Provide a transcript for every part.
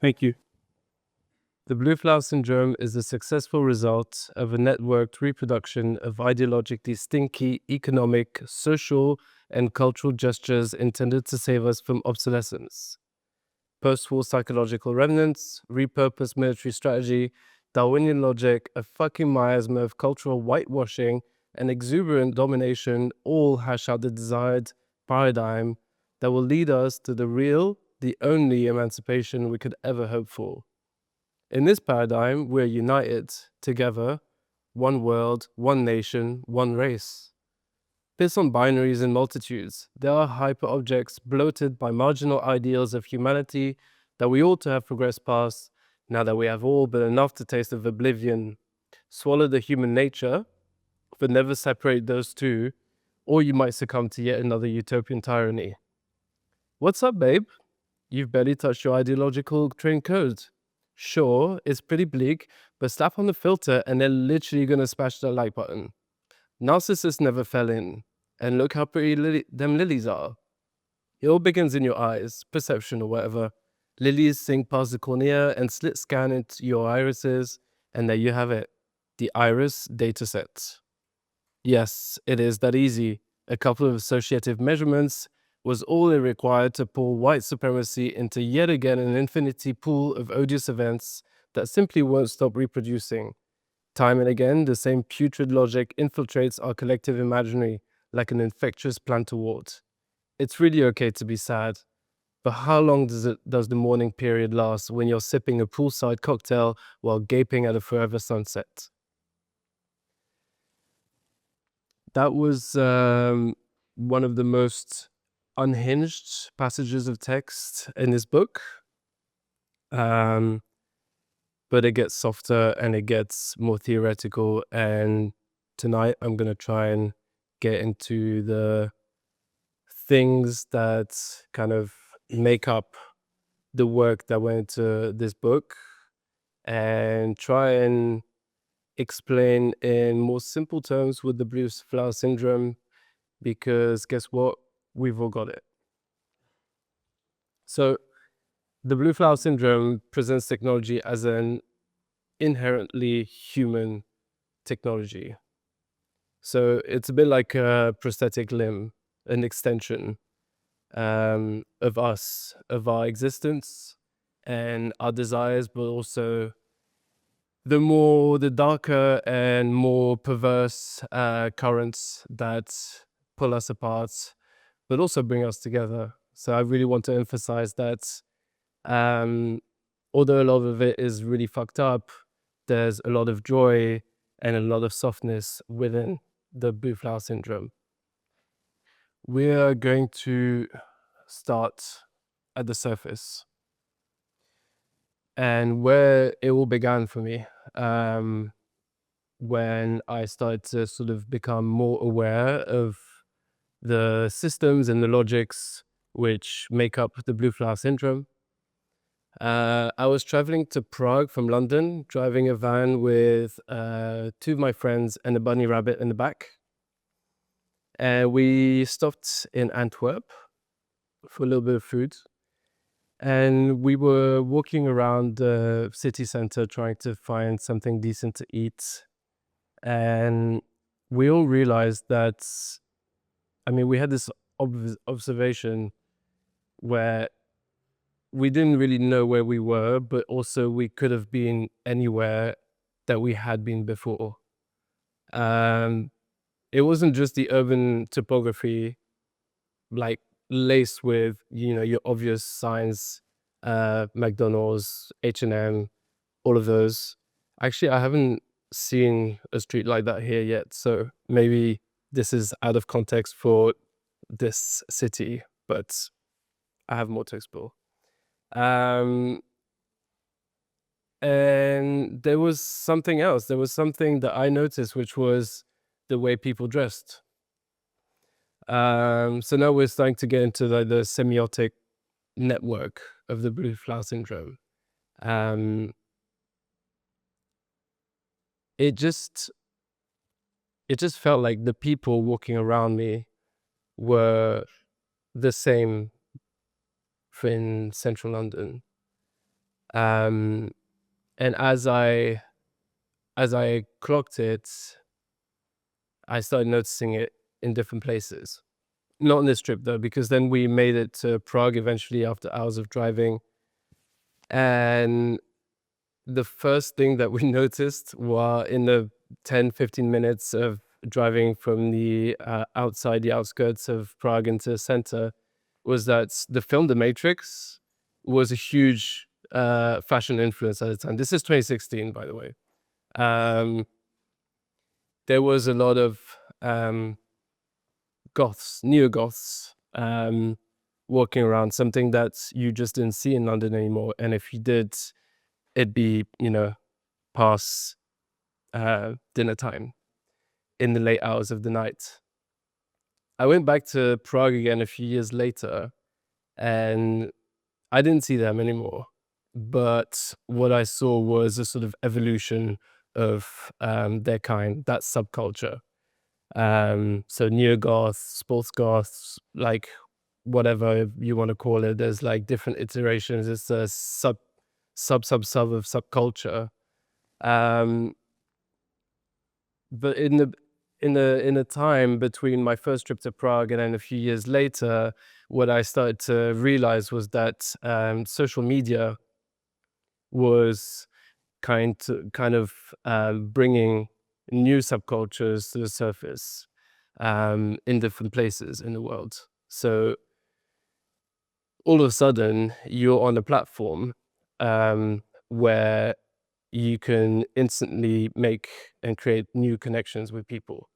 Thank you. The blue flower syndrome is the successful result of a networked reproduction of ideologically stinky economic, social, and cultural gestures intended to save us from obsolescence. Post-war psychological remnants, repurposed military strategy, Darwinian logic, a fucking miasma of cultural whitewashing, and exuberant domination all hash out the desired paradigm that will lead us to the real, the only emancipation we could ever hope for. In this paradigm, we're united, together, one world, one nation, one race. Piss on binaries and multitudes. There are hyper-objects bloated by marginal ideals of humanity that we ought to have progressed past now that we have all but enough to taste of oblivion. Swallow the human nature, but never separate those two, or you might succumb to yet another utopian tyranny. What's up, babe? You've barely touched your ideological train code. Sure, it's pretty bleak, but slap on the filter and they're literally gonna smash that like button. Narcissists never fell in, and look how pretty them lilies are. It all begins in your eyes, perception or whatever. Lilies sink past the cornea and slit scan into your irises, and there you have it, the iris dataset. Yes, it is that easy. A couple of associative measurements was all it required to pull white supremacy into yet again an infinity pool of odious events that simply won't stop reproducing. Time and again, the same putrid logic infiltrates our collective imaginary like an infectious plantarwort. It's really okay to be sad, but how long does the mourning period last when you're sipping a poolside cocktail while gaping at a forever sunset? That was one of the most unhinged passages of text in this book. But it gets softer and it gets more theoretical. And tonight I'm going to try and get into the things that kind of make up the work that went into this book and try and explain in more simple terms what the blue flower syndrome, because guess what? We've all got it. So the blue flower syndrome presents technology as an inherently human technology. So it's a bit like a prosthetic limb, an extension of us, of our existence and our desires, but also the darker and more perverse currents that pull us apart, but also bring us together. So I really want to emphasize that although a lot of it is really fucked up, there's a lot of joy and a lot of softness within the blue flower syndrome. We're going to start at the surface and where it all began for me, when I started to sort of become more aware of the systems and the logics which make up the blue flower syndrome. I was traveling to Prague from London, driving a van with two of my friends and a bunny rabbit in the back. And we stopped in Antwerp for a little bit of food. And we were walking around the city center trying to find something decent to eat. And we all realized that, we had this observation where we didn't really know where we were, but also we could have been anywhere that we had been before. It wasn't just the urban topography, like laced with, your obvious signs, McDonald's, H&M, all of those. Actually, I haven't seen a street like that here yet, so maybe this is out of context for this city, but I have more to explore. And there was something else. There was something that I noticed, which was the way people dressed. So now we're starting to get into the semiotic network of the blue flower syndrome. It just felt like the people walking around me were the same in central London. And as I clocked it, I started noticing it in different places. Not on this trip though, because then we made it to Prague eventually after hours of driving. And the first thing that we noticed were in the 10-15 minutes of driving from the outside the outskirts of Prague into the center was that the film The Matrix was a huge fashion influence at the time. This is 2016, by the way. There was a lot of goths, neo-goths, walking around, something that you just didn't see in London anymore. And if you did, it'd be, past dinner time in the late hours of the night. I went back to Prague again a few years later, and I didn't see them anymore. But what I saw was a sort of evolution of their kind, that subculture. So neo-goths, sports goths, like whatever you want to call it, there's like different iterations. It's a sub of subculture. But in the time between my first trip to Prague and then a few years later, what I started to realize was that social media was kind of bringing new subcultures to the surface in different places in the world. So all of a sudden, you're on a platform where you can instantly make and create new connections with people.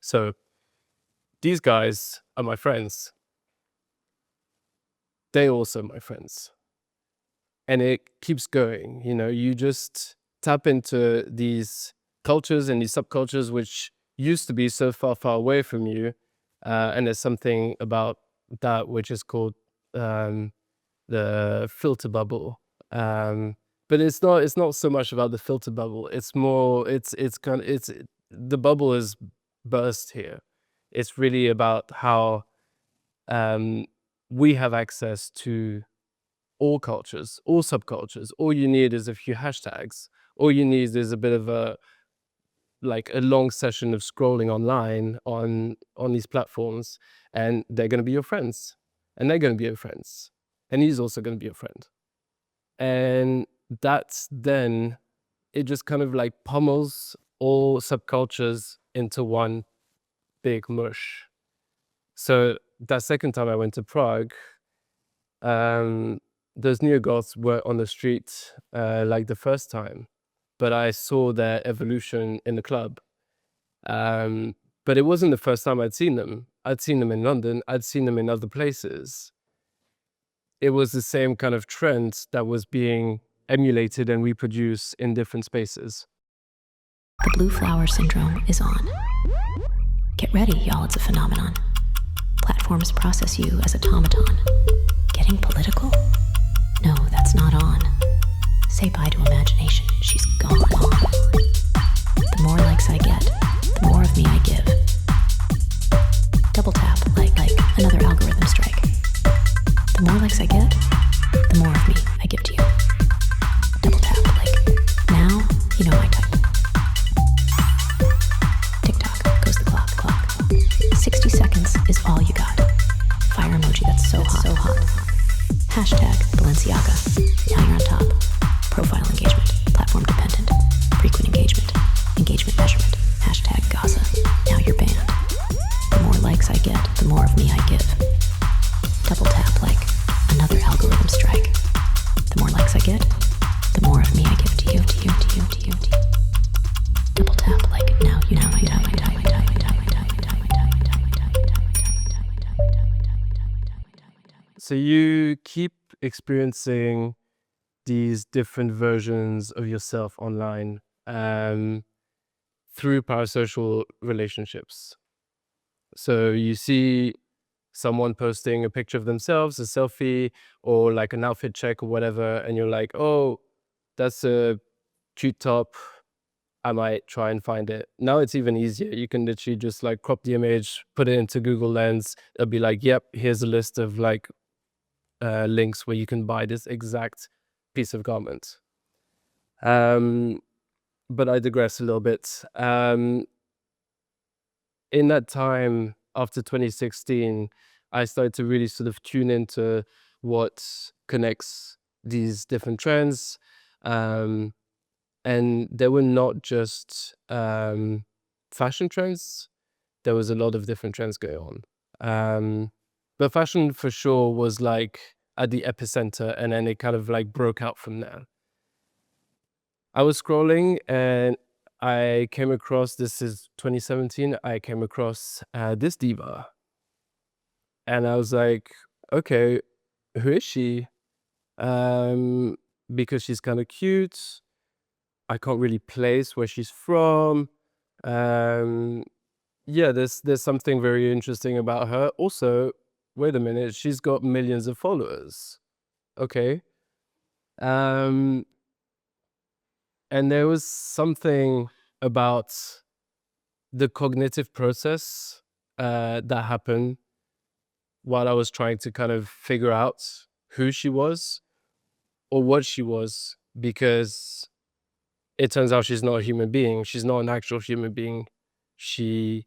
So these guys are my friends. They're also my friends. And it keeps going, you just tap into these cultures and these subcultures which used to be so far, far away from you. And there's something about that which is called the filter bubble. But it's not so much about the filter bubble. It's more, the bubble is burst here. It's really about how we have access to all cultures, all subcultures. All you need is a few hashtags. All you need is a bit of a long session of scrolling online on these platforms, and they're going to be your friends, and they're going to be your friends, and he's also going to be your friend. And that's then it just kind of pummels all subcultures into one big mush. So that second time I went to Prague, those neo-goths were on the street like the first time, but I saw their evolution in the club. But it wasn't the first time I'd seen them. I'd seen them in London. I'd seen them in other places. It was the same kind of trend that was being emulated and reproduced in different spaces. The blue flower syndrome is on. Get ready, y'all, it's a phenomenon. Platforms process you as automaton. Getting political? No, that's not on. Say bye to imagination, she's gone. The more likes I get, the more of me I give. Double tap, like another algorithm strike. The more likes I get, the more of me I give to you. Double tap, now you know my type. TikTok goes the clock. 60 seconds is all you got. Fire emoji that's so hot. Hashtag Balenciaga, now you're on top. Profile engagement, platform dependent. Frequent engagement measurement. Hashtag Gaza, now you're banned. The more likes I get, the more of me I give. Double tap another algorithm strike. The more likes I get, the more of me I give to you. Double tap now you know my type. So you keep experiencing these different versions of yourself online through parasocial relationships. So you see someone posting a picture of themselves, a selfie, or an outfit check or whatever, and you're like, oh, that's a cute top. I might try and find it. Now it's even easier. You can literally just crop the image, put it into Google Lens. It'll be yep, here's a list of links where you can buy this exact piece of garment. But I digress a little bit. In that time, after 2016, I started to really sort of tune into what connects these different trends. And there were not just fashion trends, there was a lot of different trends going on. But fashion for sure was like at the epicenter, and then it kind of like broke out from there. I was scrolling and I came across, this is 2017, I came across this diva. And I was like, okay, who is she? Because she's kind of cute. I can't really place where she's from. Yeah, there's something very interesting about her. Also, wait a minute, she's got millions of followers. Okay. And there was something about the cognitive process that happened while I was trying to kind of figure out who she was or what she was, because it turns out she's not a human being. She's not an actual human being. She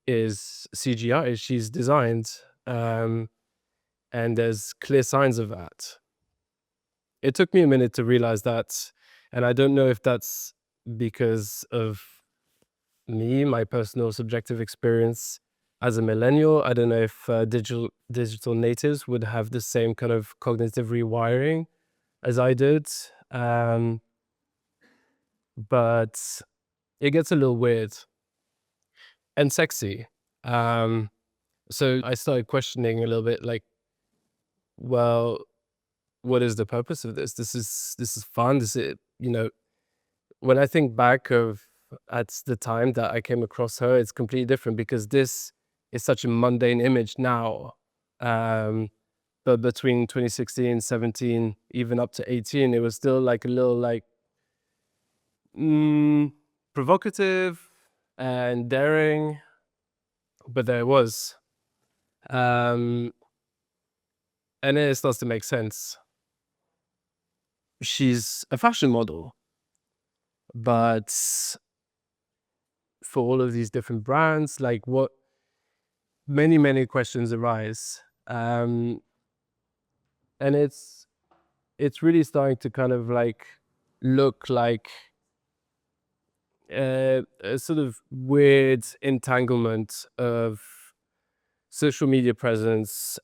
is CGI. She's designed. And there's clear signs of that. It took me a minute to realize that. And I don't know if that's because of me, my personal subjective experience as a millennial. I don't know if digital natives would have the same kind of cognitive rewiring as I did. But it gets a little weird and sexy. So I started questioning a little bit, like, well, what is the purpose of this? This is fun. This is, when I think back at the time that I came across her, it's completely different, because this is such a mundane image now. But between 2016, 17, even up to 18, it was still like a little like provocative and daring, but there it was. And then it starts to make sense. She's a fashion model, but for all of these different brands, like what many questions arise. And it's really starting to kind of like look like a sort of weird entanglement of social media presence,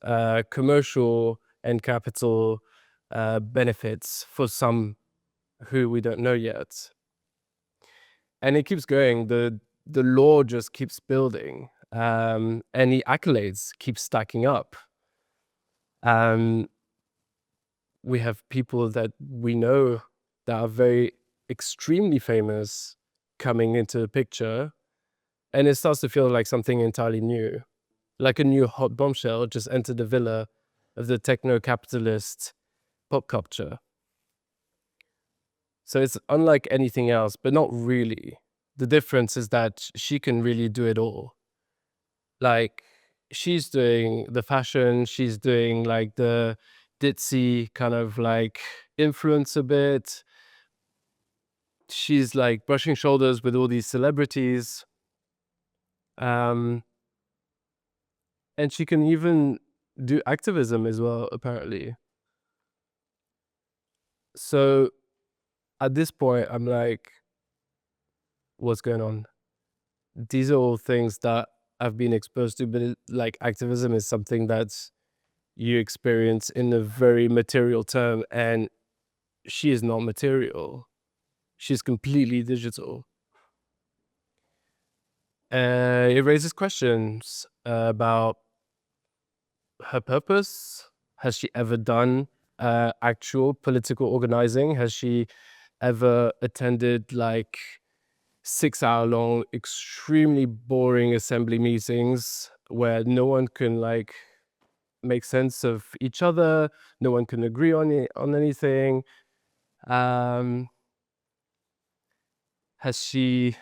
commercial and capital benefits for some who we don't know yet. And it keeps going. The lore just keeps building, and the accolades keep stacking up. We have people that we know that are very extremely famous coming into the picture, and it starts to feel like something entirely new, like a new hot bombshell just entered the villa of the techno-capitalist pop culture. So it's unlike anything else, but not really. The difference is that she can really do it all. Like, she's doing the fashion, she's doing like the ditzy kind of like influence a bit. She's like brushing shoulders with all these celebrities. And she can even do activism as well, apparently. So at this point, I'm like, what's going on? These are all things that I've been exposed to, but like activism is something that you experience in a very material term, and she is not material. She's completely digital. It raises questions about her purpose. Has she ever done actual political organizing? Has she ever attended like 6-hour-long, extremely boring assembly meetings where no one can like make sense of each other, no one can agree on anything? Has she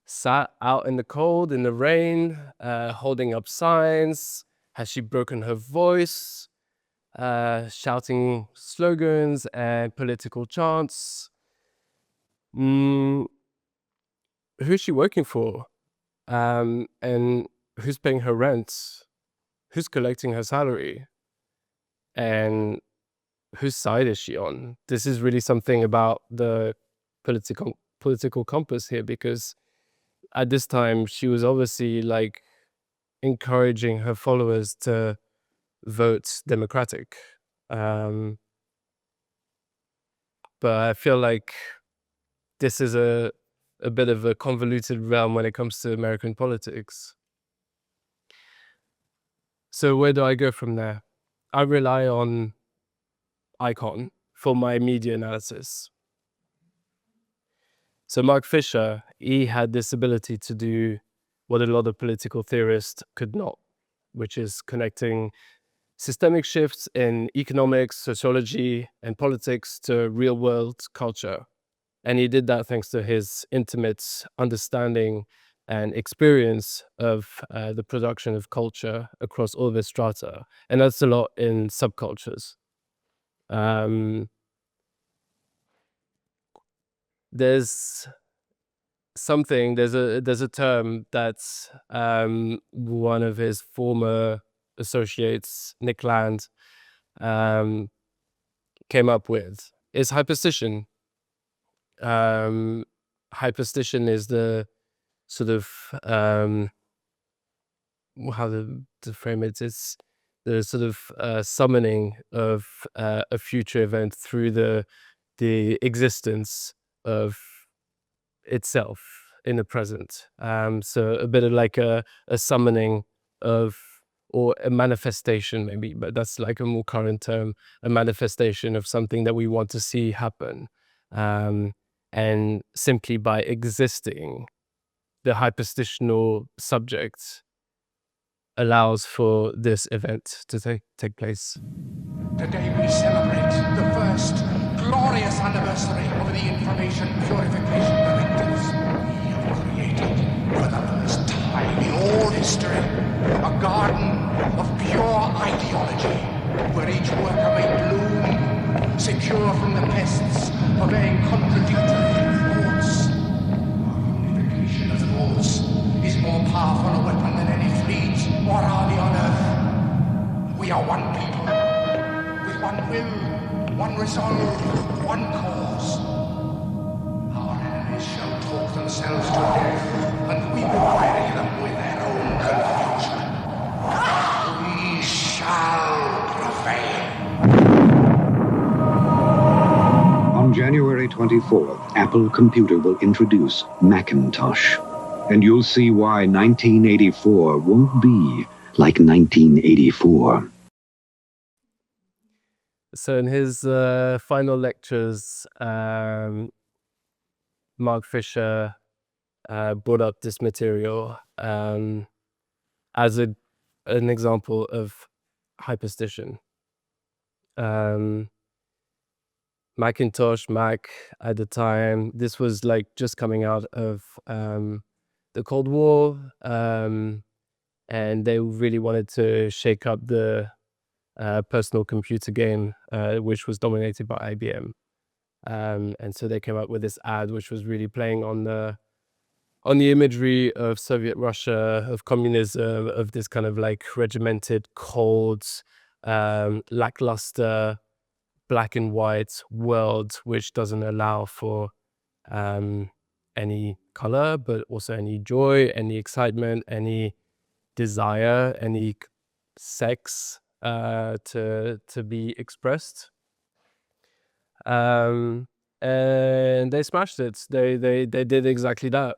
sat out in the cold, in the rain, holding up signs? Has she broken her voice? shouting slogans and political chants. Who's she working for? And who's paying her rent? Who's collecting her salary? And whose side is she on? This is really something about the political compass here, because at this time she was obviously like encouraging her followers to vote Democratic. But I feel like this is a bit of a convoluted realm when it comes to American politics. So where do I go from there? I rely on Icon for my media analysis. So Mark Fisher, he had this ability to do what a lot of political theorists could not, which is connecting systemic shifts in economics, sociology, and politics to real-world culture. And he did that thanks to his intimate understanding and experience of the production of culture across all of its strata. And that's a lot in subcultures. There's a term that one of his former associates, Nick Land, came up with, is hyperstition. Hyperstition is the sort of how to frame it. It's the sort of summoning of a future event through the existence of itself in the present. So a bit of like a summoning of, or a manifestation maybe, but that's like a more current term, a manifestation of something that we want to see happen. And simply by existing, the hyperstitional subject allows for this event to take place. Today we celebrate the first glorious anniversary of the Information Purification Directives. We have created, for the first time in all history, a garden of pure ideology, where each worker may bloom, secure from the pests of vain contradictory thoughts. Our unification of thoughts is more powerful a weapon than any fleet or army on earth. We are one people, with one will, one resolve, one cause. Our enemies shall talk themselves to death, and we will bury them with their own confusion. We shall prevail. On January 24th, Apple Computer will introduce Macintosh. And you'll see why 1984 won't be like 1984. So in his final lectures, Mark Fisher brought up this material as an example of hyperstition. Macintosh, Mac at the time, this was like just coming out of the Cold War, and they really wanted to shake up the personal computer game, which was dominated by IBM. And so they came up with this ad, which was really playing on the imagery of Soviet Russia, of communism, of this kind of like regimented, cold, lackluster, black and white world, which doesn't allow for any color, but also any joy, any excitement, any desire, any sex to be expressed. And they smashed it. They did exactly that.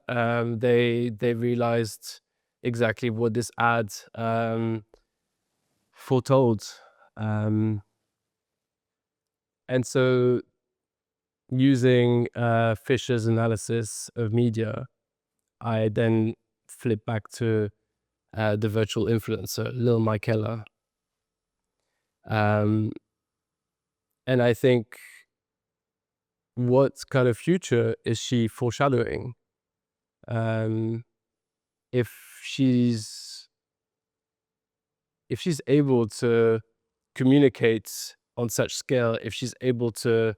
They realized exactly what this ad foretold. And so using Fisher's analysis of media, I then flip back to the virtual influencer, 𝘠𝘠𝘦 𝘉𝘭𝘰𝘸𝘦. And I think, what kind of future is she foreshadowing? If she's able to communicate on such scale, if she's able to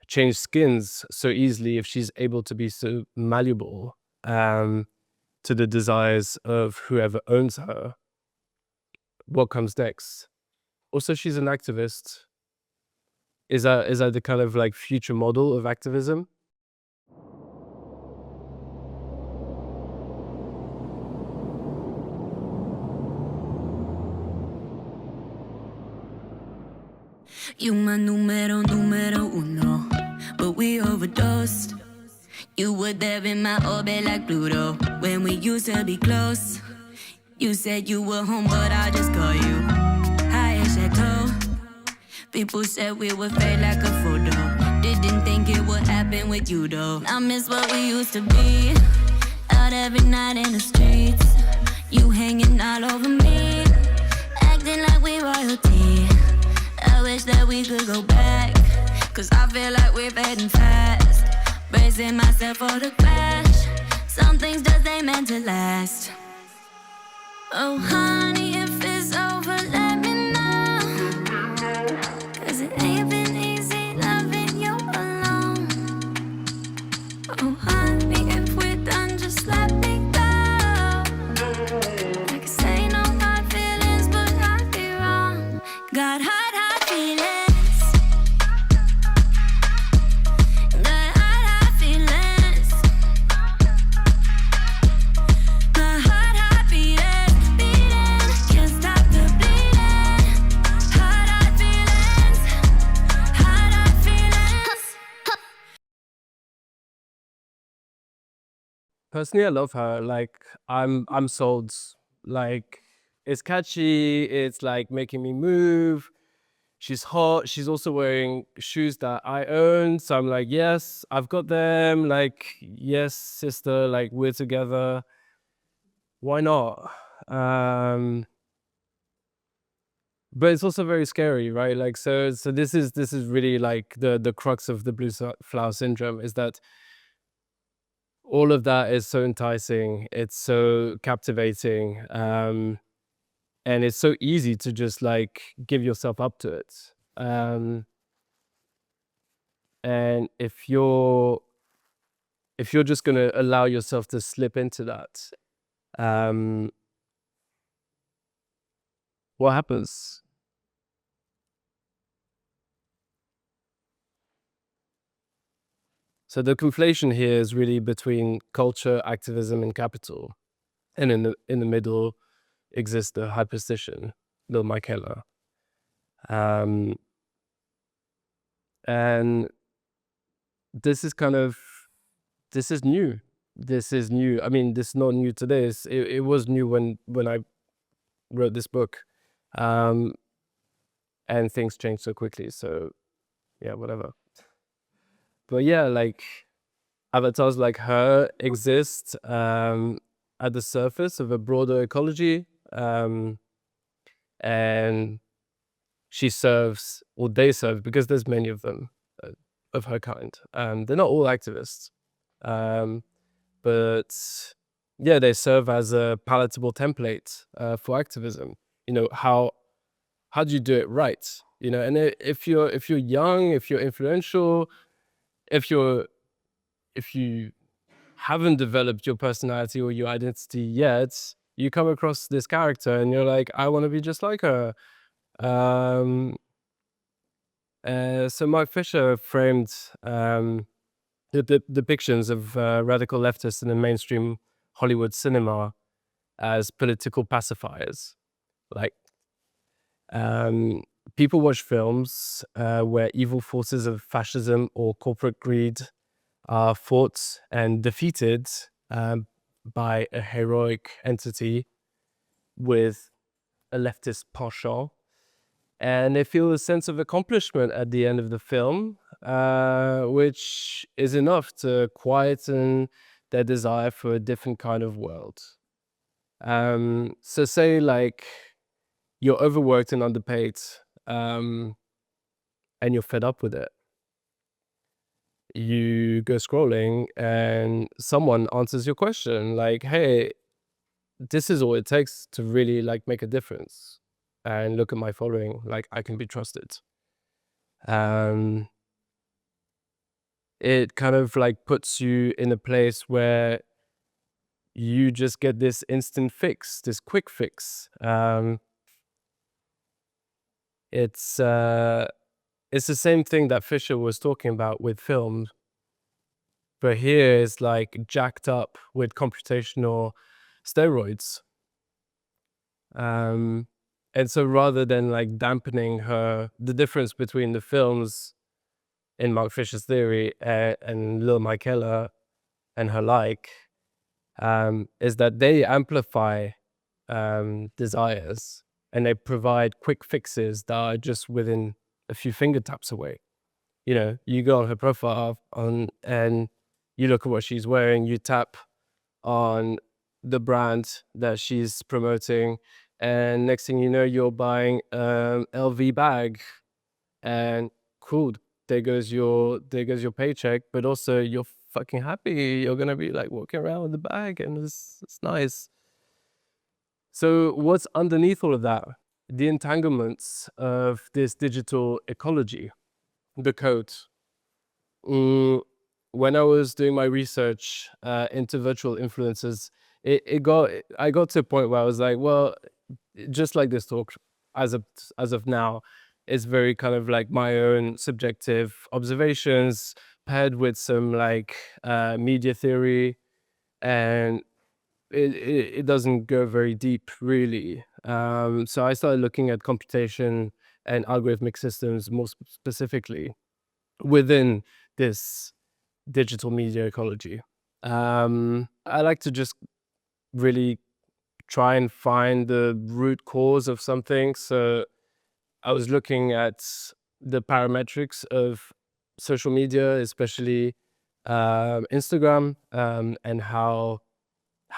change skins so easily, if she's able to be so malleable to the desires of whoever owns her, what comes next? Also, she's an activist. Is that the kind of like future model of activism? You my numero uno, but we overdosed. You were there in my orbit like Pluto when we used to be close. You said you were home, but I just call you high as chateau. People said we were fake like a photo. Didn't think it would happen with you though. I miss what we used to be. Out every night in the streets. You hanging all over me, acting like we royalty. I wish that we could go back, cause I feel like we're fading fast. Bracing myself for the crash. Some things just ain't meant to last. Oh honey, if it's over, let me know, cause it ain't been easy loving you alone. Oh honey, if we're done, just let me go. I can say no hard feelings, but I'd be wrong. Got hot feelings. Got hot feelings. My heart beating, beating. Can't stop the bleeding. Hot feelings. Hot feelings. Personally, I love her. Like, I'm sold. Like, it's catchy. It's like making me move. She's hot. She's also wearing shoes that I own. So I'm like, yes, I've got them. Like, yes, sister, like we're together. Why not? But it's also very scary, right? Like, so this is really like the crux of the blue flower syndrome, is that all of that is so enticing. It's so captivating. And it's so easy to just like give yourself up to it. And if you're just going to allow yourself to slip into that, what happens? So the conflation here is really between culture, activism, and capital. And in the middle exists the hyperstition, 𝘚𝘺 𝘠𝘺. And this is new. This is new. I mean, this is not new today. It was new when I wrote this book. And things change so quickly. So yeah, whatever. But yeah, like avatars like her exist at the surface of a broader ecology. And she serves, or they serve, because there's many of them of her kind. They're not all activists. But yeah, they serve as a palatable template for activism. You know, how do you do it right? You know, and if you're young, if you're influential, if you haven't developed your personality or your identity yet, you come across this character and you're like, I want to be just like her. So Mark Fisher framed the depictions of radical leftists in the mainstream Hollywood cinema as political pacifiers. Like, people watch films where evil forces of fascism or corporate greed are fought and defeated by a heroic entity with a leftist penchant. And they feel a sense of accomplishment at the end of the film, which is enough to quieten their desire for a different kind of world. So say like you're overworked and underpaid, and you're fed up with it. You go scrolling and someone answers your question like, hey, this is all it takes to really like make a difference. and look at my following, like I can be trusted. It kind of like puts you in a place where you just get this instant fix, this quick fix. It's the same thing that Fisher was talking about with film, but here it's like jacked up with computational steroids. And so rather than like dampening the difference between the films in Mark Fisher's theory and 𝘍𝘭𝘰𝘸𝘦 𝘍𝘭𝘰𝘮𝘦 and her like, is that they amplify desires, and they provide quick fixes that are just within a few finger taps away. You know, you go on her profile and you look at what she's wearing, you tap on the brand that she's promoting, and next thing you know, you're buying LV bag, and cool, there goes your paycheck, but also you're fucking happy. You're gonna be like walking around with the bag, and it's nice. So what's underneath all of that? The entanglements of this digital ecology, the code. When I was doing my research into virtual influencers, I got to a point where I was like, well, just like this talk, as of now, it's very kind of like my own subjective observations paired with some like media theory, and it doesn't go very deep really. So I started looking at computation and algorithmic systems more specifically within this digital media ecology. I like to just really try and find the root cause of something. So I was looking at the parametrics of social media, especially Instagram, and how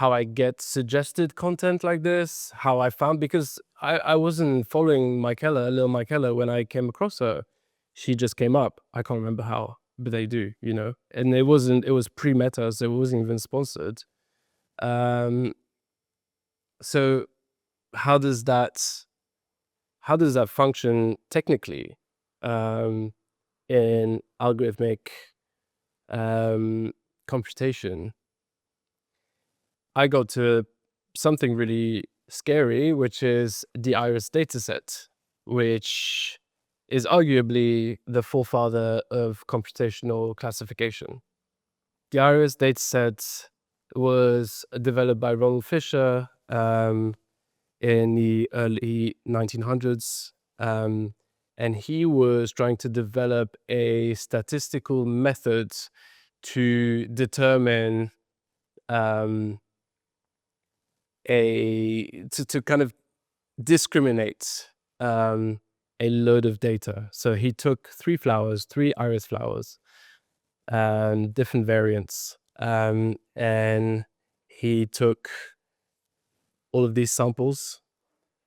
I get suggested content like this, how I found, because I wasn't following 𝘍𝘭𝘰𝘸𝘦 when I came across her. She just came up. I can't remember how, but they do, you know. And it was pre-Meta, so it wasn't even sponsored. So how does that function technically in algorithmic computation? I got to something really scary, which is the IRIS dataset, which is arguably the forefather of computational classification. The IRIS dataset was developed by Ronald Fisher in the early 1900s, and he was trying to develop a statistical method to determine to kind of discriminate a load of data. So he took three iris flowers, different variants, and he took all of these samples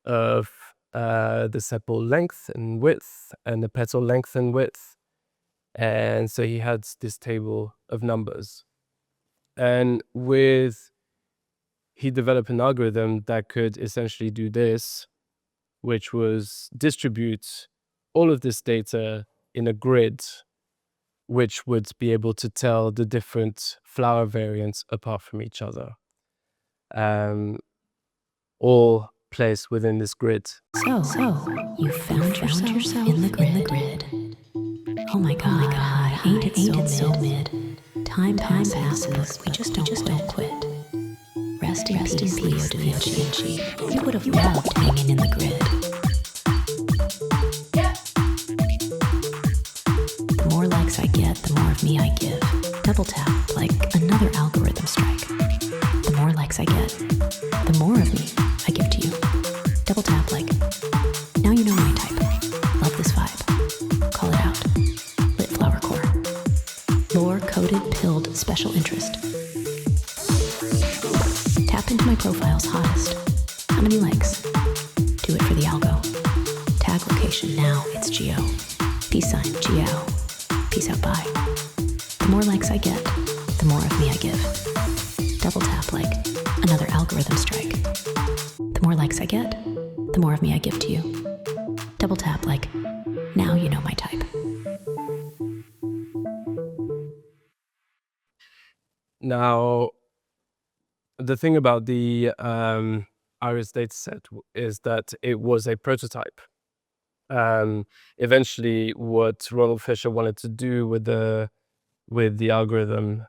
of the sepal length and width and the petal length and width, and so he had this table of numbers, and he developed an algorithm that could essentially do this, which was distribute all of this data in a grid, which would be able to tell the different flower variants apart from each other, all placed within this grid. So you found yourself in the grid. Oh my God, ain't it so mid? Time passes, we just don't quit. Rest in peace, Leo da Vinci. You would have loved hanging in the grid. The more likes I get, the more of me I give. Double tap, like another algorithm strike. The more likes I get, the more of me I give to you. Double tap, like, now you know my type. Love this vibe. Call it out. Lit flower core. Lore-coded pilled special interest. Tap into my profile's hottest. How many likes? Do it for the algo. Tag location, now it's geo. Peace sign, geo. Peace out, bye. The more likes I get, the more of me I give. Double tap, like another algorithm strike. The more likes I get, the more of me I give to you. Double tap like, now you know my type. Now, the thing about the Iris dataset is that it was a prototype. Eventually, what Ronald Fisher wanted to do with the algorithm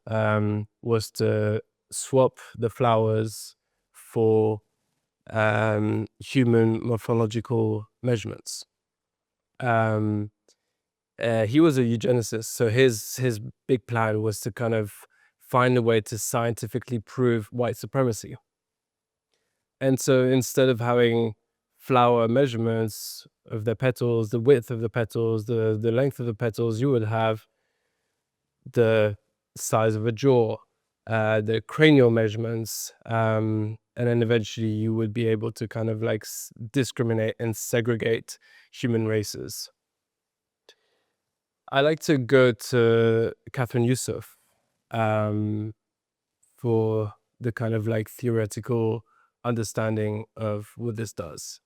was to swap the flowers for human morphological measurements. He was a eugenicist, so his big plan was to kind of find a way to scientifically prove white supremacy. And so instead of having flower measurements of the petals, the width of the petals, the length of the petals, you would have the size of a jaw, the cranial measurements, and then eventually you would be able to kind of like discriminate and segregate human races. I like to go to Catherine Yusuf for the kind of like theoretical understanding of what this does.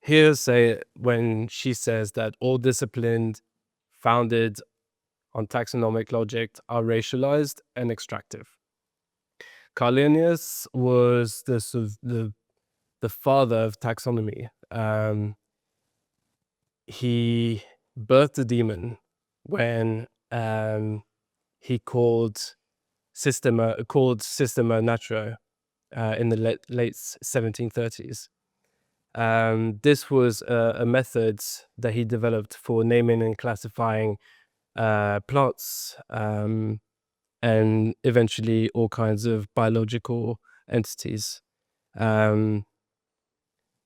Here's when she says that all disciplines founded on taxonomic logic are racialized and extractive. Carl Linnaeus was the father of taxonomy. He birthed a demon when he called Systema Naturae in the late 1730s. This was a method that he developed for naming and classifying plants and eventually all kinds of biological entities.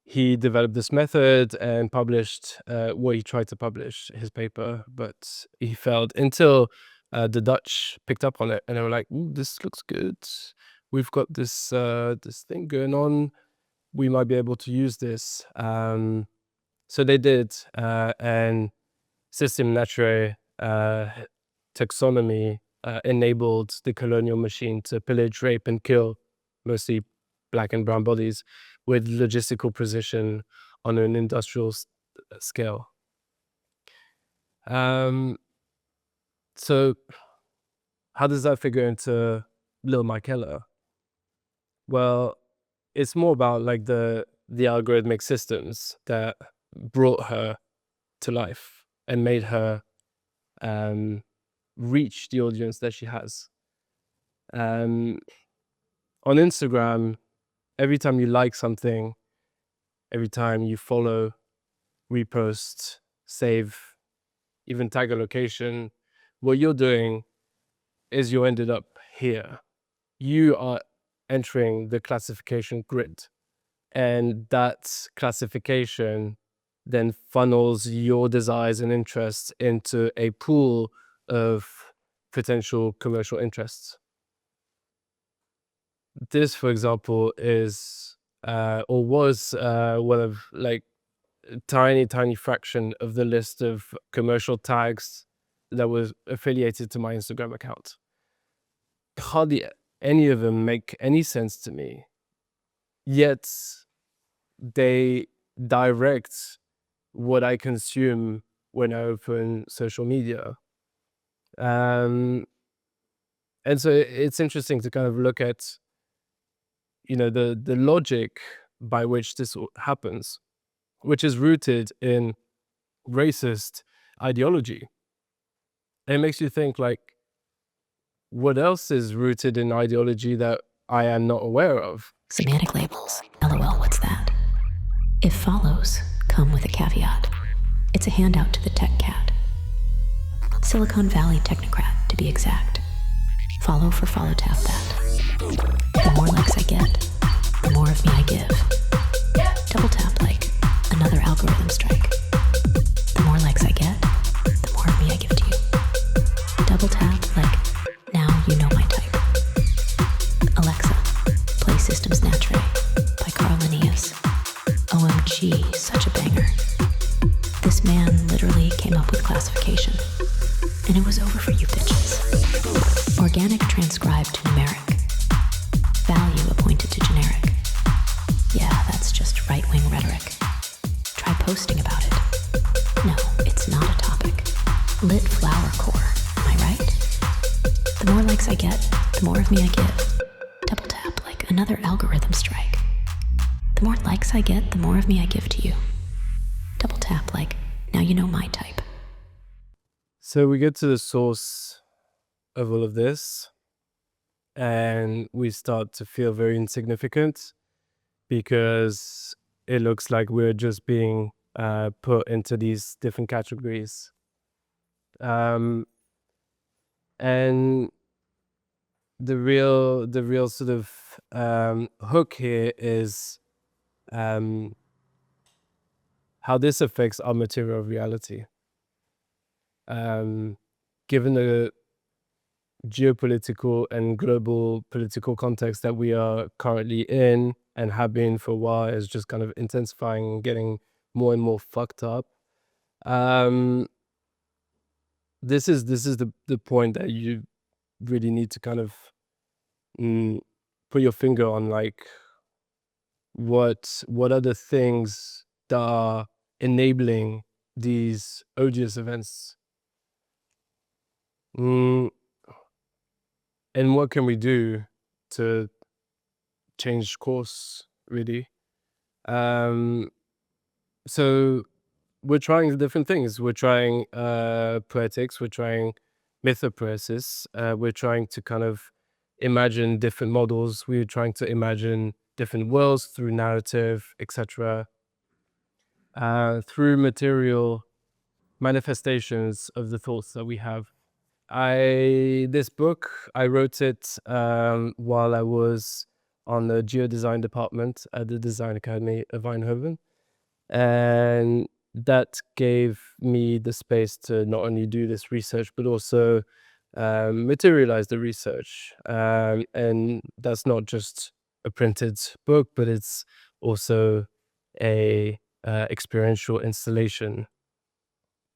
He developed this method and published what he tried to publish, his paper, but he failed until the Dutch picked up on it and they were like, "Ooh, this looks good. We've got this this thing going on. We might be able to use this." So they did, and Systema Naturae taxonomy enabled the colonial machine to pillage, rape, and kill mostly black and brown bodies with logistical precision on an industrial scale. So how does that figure into 𝘠𝘦 𝘉𝘭𝘰𝘸𝘦? Well, it's more about like the algorithmic systems that brought her to life and made her reach the audience that she has. On Instagram, every time you like something, every time you follow, repost, save, even tag a location, what you're doing is you ended up here. You are entering the classification grid, and that classification then funnels your desires and interests into a pool of potential commercial interests. This, for example, is or was one of like tiny fraction of the list of commercial tags that was affiliated to my Instagram account. Hardly any of them make any sense to me, yet they direct what I consume when I open social media. And so it's interesting to kind of look at, the logic by which this happens, which is rooted in racist ideology. And it makes you think, like, what else is rooted in ideology that I am not aware of? Semantic labels. LOL, what's that? If follows come with a caveat. It's a handout to the tech cat. Silicon Valley technocrat, to be exact. Follow for follow tap that. The more likes I get, the more of me I give. Double tap like another algorithm strike. The more likes I get, the more of me I give to you. Double tap like, now you know my type. Alexa, play Systems Naturae by Carl Linnaeus. OMG, such a banger. This man literally came up with classification. And it was over for you bitches. Organic transcribed to numeric. Value appointed to generic. Yeah, that's just right-wing rhetoric. flower core, am I right? The more likes I get, the more of me I give. Double tap like another algorithm strike. The more likes I get, the more of me I give to you. Double tap like, now you know my type. So we get to the source of all of this, and we start to feel very insignificant because it looks like we're just being put into these different categories. And the real sort of hook here is how this affects our material reality. Given the geopolitical and global political context that we are currently in and have been for a while, is just kind of intensifying and getting more and more fucked up. This is the point that you really need to kind of put your finger on, like what are the things that are enabling these odious events, and what can we do to change course, really. So we're trying different things. We're trying poetics, we're trying mythopoesis, we're trying to kind of imagine different models, we're trying to imagine different worlds through narrative, etc., through material manifestations of the thoughts that we have. This book, I wrote it while I was on the geodesign department at the Design Academy of Eindhoven, and that gave me the space to not only do this research but also materialize the research, and that's not just a printed book, but it's also a experiential installation.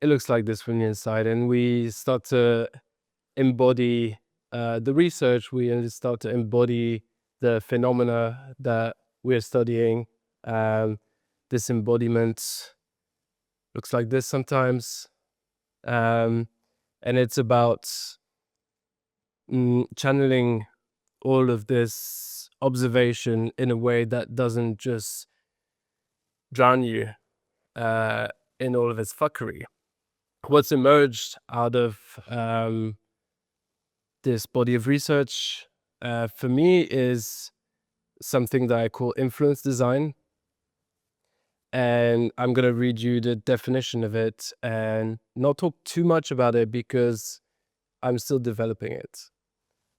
It looks like this from the inside, and we start to embody the research, we start to embody the phenomena that we're studying. This embodiment looks like this sometimes, and it's about channeling all of this observation in a way that doesn't just drown you in all of its fuckery. What's emerged out of this body of research for me is something that I call influence design. And I'm going to read you the definition of it and not talk too much about it because I'm still developing it.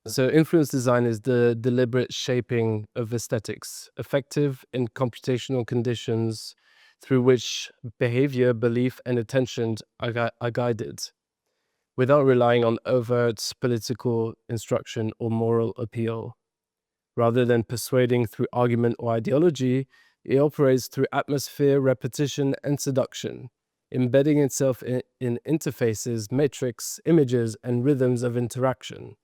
So influence design is the deliberate shaping of aesthetics, effective in computational conditions through which behavior, belief, and attention are guided, without relying on overt political instruction or moral appeal. Rather than persuading through argument or ideology, it operates through atmosphere, repetition, and seduction, embedding itself in interfaces, metrics, images, and rhythms of interaction.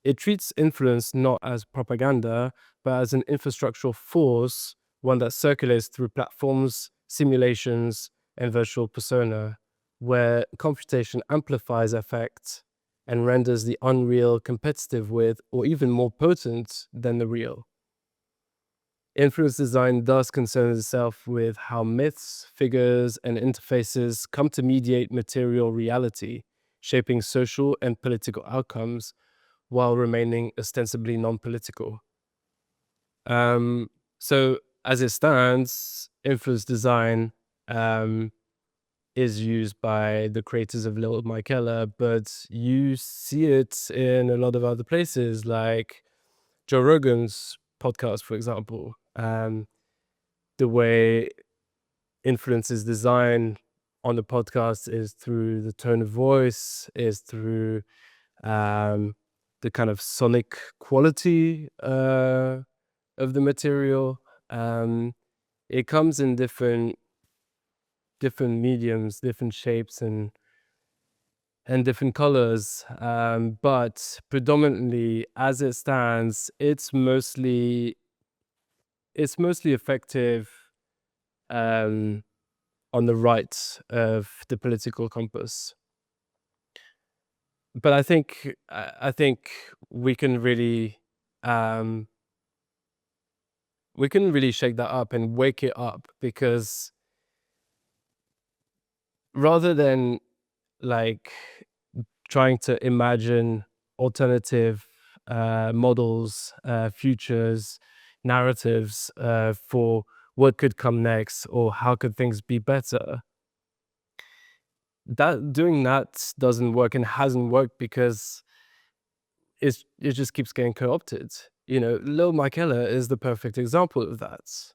It treats influence not as propaganda, but as an infrastructural force, one that circulates through platforms, simulations, and virtual persona, where computation amplifies effect and renders the unreal competitive with, or even more potent than the real. Influence design thus concerns itself with how myths, figures, and interfaces come to mediate material reality, shaping social and political outcomes while remaining ostensibly non-political. So as it stands, influence design is used by the creators of 𝘠𝘏𝘦 𝘉𝘭𝘰𝘸𝘦, but you see it in a lot of other places, like Joe Rogan's podcast, for example. The way influence is designed on the podcast is through the tone of voice, is through the kind of sonic quality of the material. It comes in different mediums, different shapes, and different colors, but predominantly, as it stands, it's mostly effective on the right of the political compass. but I think we can really shake that up and wake it up, because rather than like trying to imagine alternative models, futures, narratives for what could come next or how could things be better, doing that doesn't work and hasn't worked because it just keeps getting co-opted. 𝘰𝘦 𝘉𝘭𝘰𝘸𝘦 is the perfect example of that.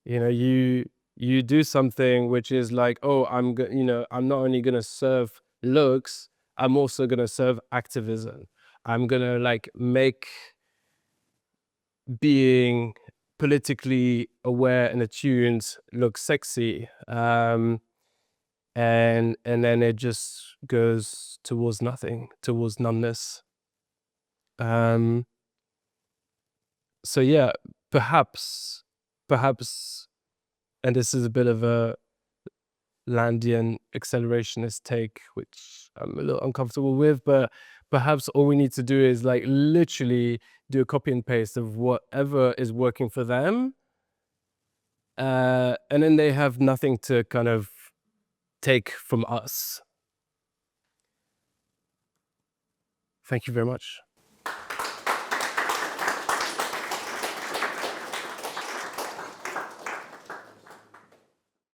You do something which is like, oh, I'm not only gonna serve looks, I'm also gonna serve activism. I'm gonna like make being politically aware and attuned look sexy, and then it just goes towards nothing, towards numbness. So yeah, perhaps, and this is a bit of a Landian accelerationist take, which I'm a little uncomfortable with, but perhaps all we need to do is like literally do a copy and paste of whatever is working for them, and then they have nothing to kind of take from us. Thank you very much.